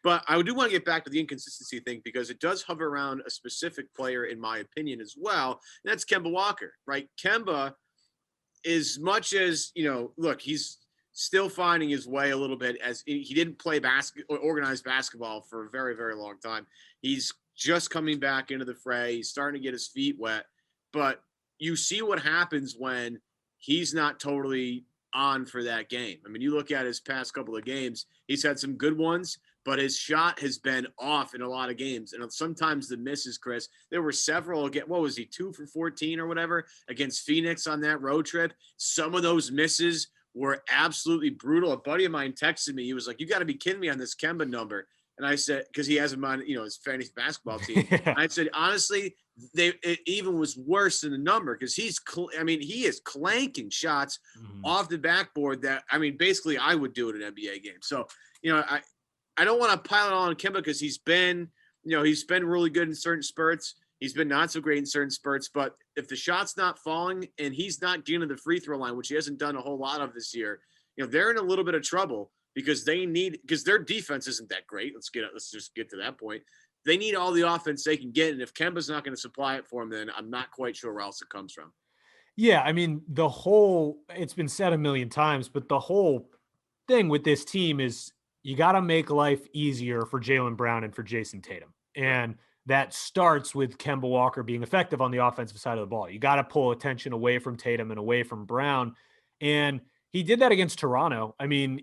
But I do want to get back to the inconsistency thing because it does hover around a specific player, in my opinion, as well. And that's Kemba Walker, right? Kemba, as much as, look, he's still finding his way a little bit as he didn't play organized basketball for a very, very long time. He's just coming back into the fray. He's starting to get his feet wet. But you see what happens when he's not totally on for that game. I mean, you look at his past couple of games, he's had some good ones, but his shot has been off in a lot of games. And sometimes the misses, Chris, there were several again. What was he, 2 for 14 or whatever against Phoenix on that road trip? Some of those misses were absolutely brutal. A buddy of mine texted me. He was like, "You got to be kidding me on this Kemba number." And I said, because he has him on, his fantasy basketball team. I said, honestly, it even was worse than the number because he is clanking shots off the backboard that, basically I would do it in an NBA game. So, I don't want to pile it all on Kemba because he's been really good in certain spurts. He's been not so great in certain spurts, but if the shot's not falling and he's not getting to the free throw line, which he hasn't done a whole lot of this year, they're in a little bit of trouble because their defense isn't that great. Let's just get to that point. They need all the offense they can get, and if Kemba's not going to supply it for them, then I'm not quite sure where else it comes from. Yeah, it's been said a million times, but the whole thing with this team is you got to make life easier for Jaylen Brown and for Jason Tatum. And that starts with Kemba Walker being effective on the offensive side of the ball. You got to pull attention away from Tatum and away from Brown. And he did that against Toronto.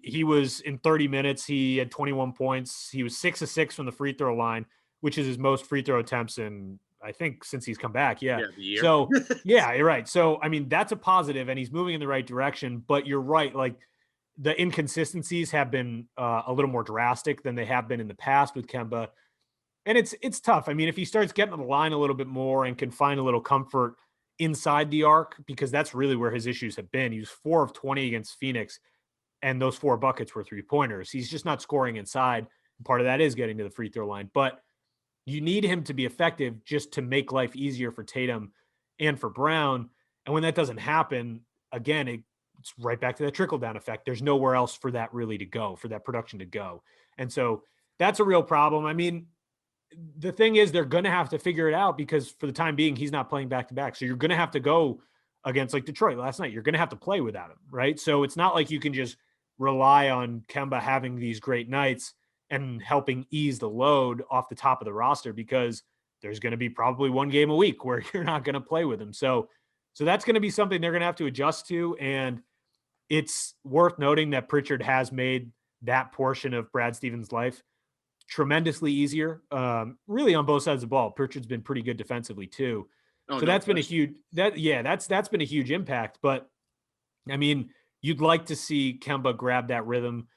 He was in 30 minutes. He had 21 points. He was 6 of 6 from the free throw line, which is his most free throw attempts in, I think, since he's come back. Yeah. The year. So, yeah, you're right. So, that's a positive, and he's moving in the right direction. But you're right. Like, the inconsistencies have been a little more drastic than they have been in the past with Kemba. And it's tough. If he starts getting on the line a little bit more and can find a little comfort inside the arc, because that's really where his issues have been. He was 4 of 20 against Phoenix, and those 4 buckets were 3-pointers. He's just not scoring inside. And part of that is getting to the free throw line. But you need him to be effective just to make life easier for Tatum and for Brown. And when that doesn't happen, again, it's right back to that trickle-down effect. There's nowhere else for that really to go, for that production to go. And so that's a real problem. The thing is, they're going to have to figure it out because for the time being, he's not playing back-to-back. So you're going to have to go against like Detroit last night. You're going to have to play without him, right? So it's not like you can just rely on Kemba having these great nights and helping ease the load off the top of the roster because there's going to be probably one game a week where you're not going to play with him. So that's going to be something they're going to have to adjust to. And it's worth noting that Pritchard has made that portion of Brad Stevens' life tremendously easier, really on both sides of the ball. Pritchard's been pretty good defensively too. That's been a huge, that's been a huge impact. But you'd like to see Kemba grab that rhythm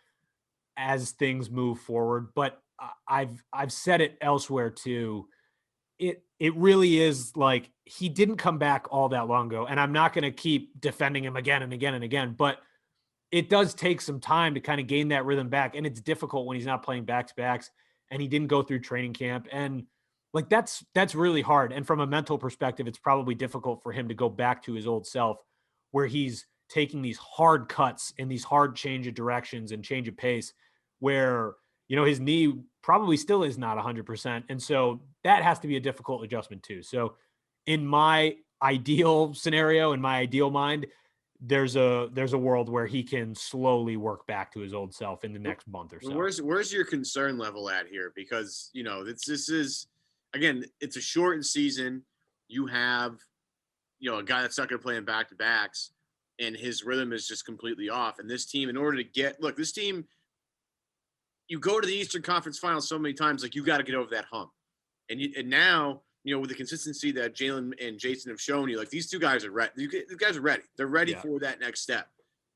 as things move forward. But I've said it elsewhere too. It really is like he didn't come back all that long ago, and I'm not going to keep defending him again and again and again, but it does take some time to kind of gain that rhythm back, and it's difficult when he's not playing back-to-backs, and he didn't go through training camp, and like that's really hard. And from a mental perspective, it's probably difficult for him to go back to his old self where he's taking these hard cuts and these hard change of directions and change of pace where, his knee probably still is not 100%. And so that has to be a difficult adjustment too. So in my ideal scenario, in my ideal mind, there's a world where he can slowly work back to his old self in the next month or so. Where's your concern level at here? Because, this is, again, it's a shortened season. You have, a guy that's not going to play in back-to-backs, and his rhythm is just completely off. And this team, in order to this team, you go to the Eastern Conference Finals so many times, like you got to get over that hump. And now, with the consistency that Jaylen and Jason have shown you, like these two guys are ready. These guys are ready. They're ready for that next step,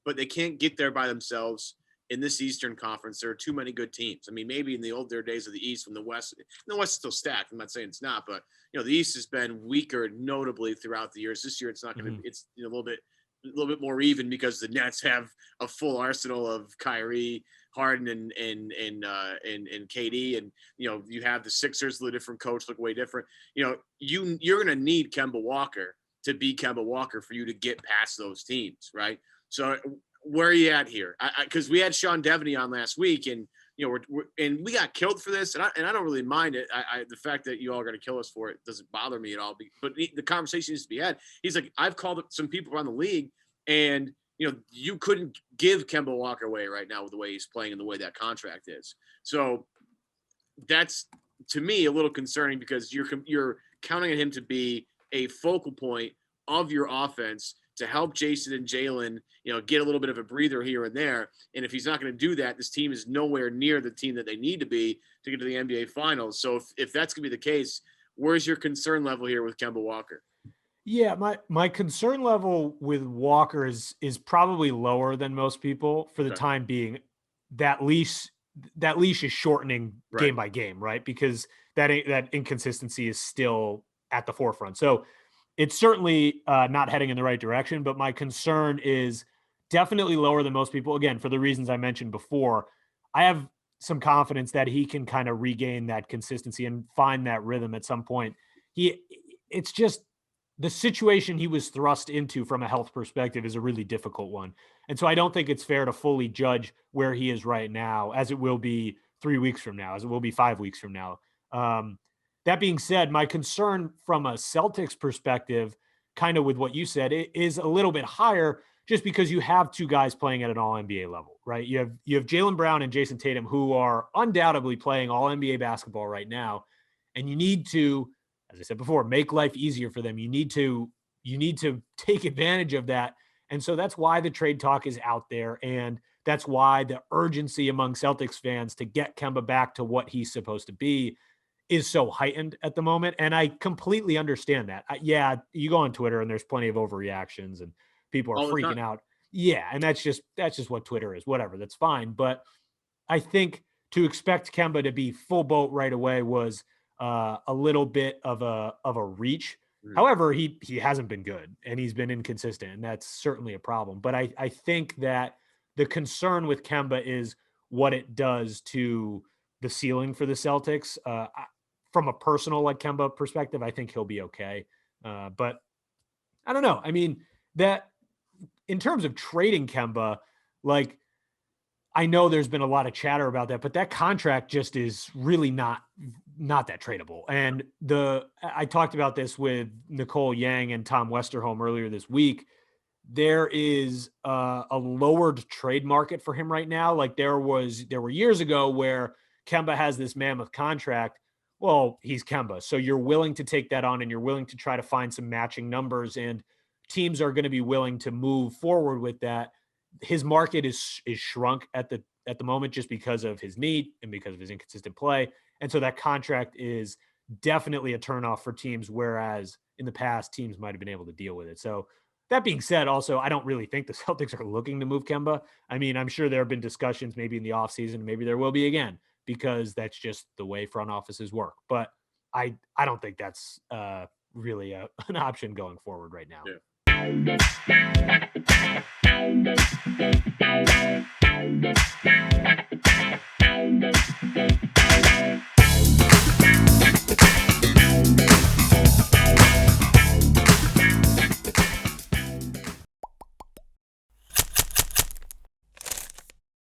but they can't get there by themselves in this Eastern Conference. There are too many good teams. Maybe in the older days of the East, when the West is still stacked. I'm not saying it's not, but the East has been weaker notably throughout the years. This year, it's not going to. It's a little bit more even because the Nets have a full arsenal of Kyrie, Harden, and KD, and you have the Sixers, a different coach, look way different. You're going to need Kemba Walker to be Kemba Walker for you to get past those teams, right? So where are you at here? Because we had Sean Devaney on last week, and and we got killed for this, and I don't really mind it. The fact that you all are going to kill us for it doesn't bother me at all. But the conversation needs to be had. He's like, I've called up some people around the league, and you couldn't give Kemba Walker away right now with the way he's playing and the way that contract is. So that's, to me, a little concerning because you're counting on him to be a focal point of your offense to help Jason and Jalen, get a little bit of a breather here and there. And if he's not going to do that, this team is nowhere near the team that they need to be to get to the NBA Finals. So if that's going to be the case, where's your concern level here with Kemba Walker? Yeah, my concern level with Walker is probably lower than most people for the time being. That leash is shortening game by game, right? Because that inconsistency is still at the forefront. So it's certainly not heading in the right direction, but my concern is definitely lower than most people. Again, for the reasons I mentioned before, I have some confidence that he can kind of regain that consistency and find that rhythm at some point. It's just the situation he was thrust into from a health perspective is a really difficult one. And so I don't think it's fair to fully judge where he is right now, as it will be 3 weeks from now, as it will be 5 weeks from now. That being said, my concern from a Celtics perspective, kind of with what you said, it is a little bit higher just because you have two guys playing at an all-NBA level, right? You have Jaylen Brown and Jason Tatum, who are undoubtedly playing all-NBA basketball right now. And you need to, as I said before, make life easier for them. You need to take advantage of that. And so that's why the trade talk is out there. And that's why the urgency among Celtics fans to get Kemba back to what he's supposed to be is so heightened at the moment. And I completely understand that. You go on Twitter and there's plenty of overreactions and people are freaking out. Yeah. And that's just what Twitter is, whatever, that's fine. But I think to expect Kemba to be full boat right away was a little bit of a reach. However, he hasn't been good and he's been inconsistent, and that's certainly a problem. But I think that the concern with Kemba is what it does to the ceiling for the Celtics. From a personal Kemba perspective, I think he'll be okay. But I don't know. I mean, that in terms of trading Kemba, I know there's been a lot of chatter about that, but that contract just is really not that tradable. And I talked about this with Nicole Yang and Tom Westerholm earlier this week. There is a lowered trade market for him right now. There were years ago where Kemba has this mammoth contract. Well, he's Kemba. So you're willing to take that on and you're willing to try to find some matching numbers, and teams are going to be willing to move forward with that. His market is shrunk at the moment just because of his need and because of his inconsistent play. And so that contract is definitely a turnoff for teams, whereas in the past teams might've been able to deal with it. So that being said, also, I don't really think the Celtics are looking to move Kemba. I mean, I'm sure there have been discussions maybe in the offseason, maybe there will be again, because that's just the way front offices work. But I don't think that's really an option going forward right now. Yeah.